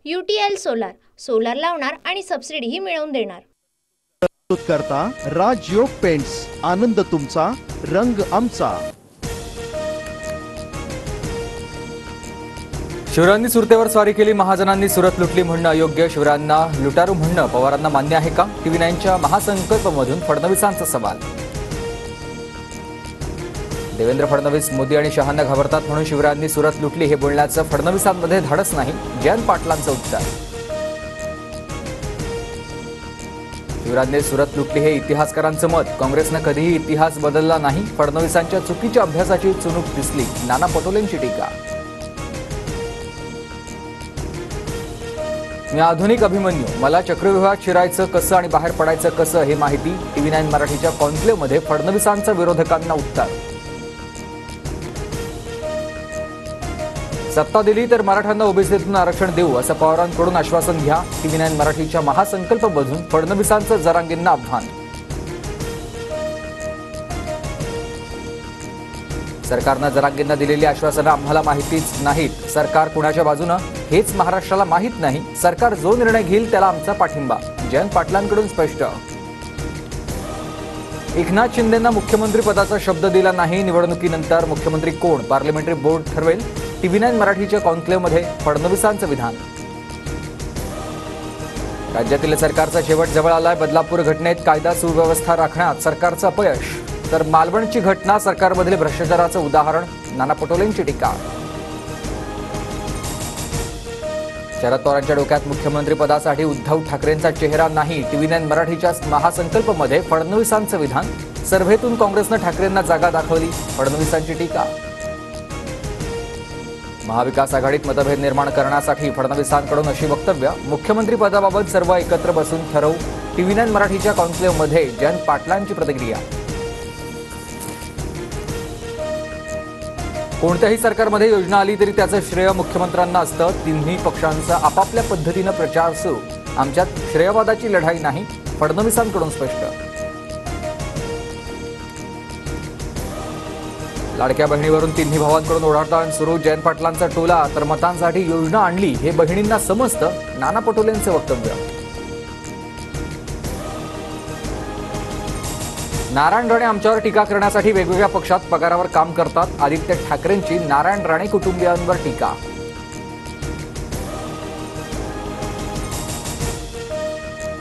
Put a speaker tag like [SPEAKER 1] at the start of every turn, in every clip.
[SPEAKER 1] UTL solar, solar लावणार आणि सबसिडीही मिळवून देणार।
[SPEAKER 2] प्रस्तुत करता राजयोग पेंट्स, आनंद तुमचा, रंग आमचा।
[SPEAKER 3] शिवरायांनी सुरतेवर स्वारी केली, महाजनांनी सुरत लुटली म्हणणं अयोग्य, शिवरायांना लुटारू म्हणणं पवारांना मान्य आहे का? TV9च्या महासंकल्पमधून फडणवीसांचा सवाल। देवेंद्र फडणवीस मोदी आणि शहांना घाबरतात म्हणून शिवरायांनी सुरत लुटली हे बोलण्याचं फडणवीसांमध्ये धाडस नाही, जयंत पाटलांचं उत्तर। शिवरायांनी सुरत लुटली हे इतिहासकारांचं मत, काँग्रेसनं कधीही इतिहास बदलला नाही, फडणवीसांच्या चुकीच्या अभ्यासाची चुणूक दिसली, नाना पटोलेंची टीका। मी आधुनिक अभिमन्यू, मला चक्रव्यूहात शिरायचं कसं आणि बाहेर पडायचं कसं हे माहिती, TV9 मराठीच्या कॉन्क्लेव्हमध्ये फडणवीसांचं विरोधकांना उत्तर। सत्ता दिली तर मराठ्यांना ओबीसीतून आरक्षण देऊ असं पवारांकडून आश्वासन घ्या, TV9 मराठीच्या महासंकल्पमधून फडणवीसांचं जरांगेंना आव्हान। सरकारनं जरांगेंना दिलेली आश्वासनं आम्हाला माहितीच नाहीत, सरकार कुणाच्या बाजूनं हेच महाराष्ट्राला माहीत नाही, सरकार जो निर्णय घेईल त्याला आमचा पाठिंबा, जयंत पाटलांकडून स्पष्ट। एकनाथ शिंदेंना मुख्यमंत्री पदाचा शब्द दिला नाही, निवडणुकीनंतर मुख्यमंत्री कोण पार्लमेंटरी बोर्ड ठरवेल, TV9 मराठीच्या कॉन्क्लेव्हमध्ये फडणवीसांचं विधान। राज्यातील सरकारचा शेवट जवळ आलाय, बदलापूर घटनेत कायदा सुव्यवस्था राखण्यात सरकारचं अपयश, तर मालवणची घटना सरकारमधील भ्रष्टाचाराचं उदाहरण, नाना पटोलेंची टीका। शरद पवारांच्या डोक्यात मुख्यमंत्री पदासाठी उद्धव ठाकरेंचा चेहरा नाही, TV9 मराठीच्या महासंकल्पमध्ये फडणवीसांचं विधान, सर्व्हेतून काँग्रेसनं ठाकरेंना जागा दाखवली, फडणवीसांची टीका। महाविकास आघाडीत मतभेद निर्माण करण्यासाठी फडणवीसांकडून अशी वक्तव्य, मुख्यमंत्री पदाबाबत सर्व एकत्र बसून ठरवू, TV9 मराठीच्या कॉन्क्लेव्हमध्ये जयंत पाटलांची प्रतिक्रिया। कोणत्याही सरकारमध्ये योजना आली तरी त्याचं श्रेय मुख्यमंत्र्यांना असतं, तिन्ही पक्षांचा आपापल्या पद्धतीनं प्रचार सुरू, आमच्यात श्रेयवादाची लढाई नाही, फडणवीसांकडून स्पष्ट। लाडक्या बहिणीवरून तिन्ही भावांकडून ओढाताण सुरू, जयंत पाटलांचा टोला, तर मतांसाठी योजना आणली हे बहिणींना समजतं, नाना पटोलेंचं वक्तव्य। नारायण राणे आमच्यावर टीका करण्यासाठी वेगवेगळ्या पक्षात पगारावर काम करतात, आदित्य ठाकरेंची नारायण राणे कुटुंबियांवर टीका।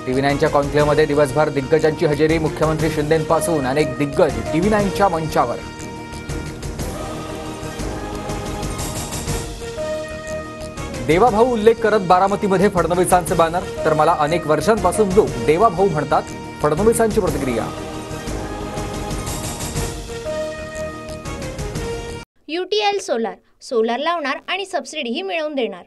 [SPEAKER 3] TV9च्या कॉन्क्लेव्हमध्ये दिवसभर दिग्गजांची हजेरी, मुख्यमंत्री शिंदेंपासून अनेक दिग्गज TV9च्या मंचावर। देवाभाऊ उल्लेख करत बारामतीमध्ये फडणवीसांचं बॅनर, तर मला अनेक वर्षांपासून लोक देवाभाऊ म्हणतात, फडणवीसांची प्रतिक्रिया।
[SPEAKER 1] UTL सोलार, सोलार लावणार आणि सबसिडीही मिळवून देणार।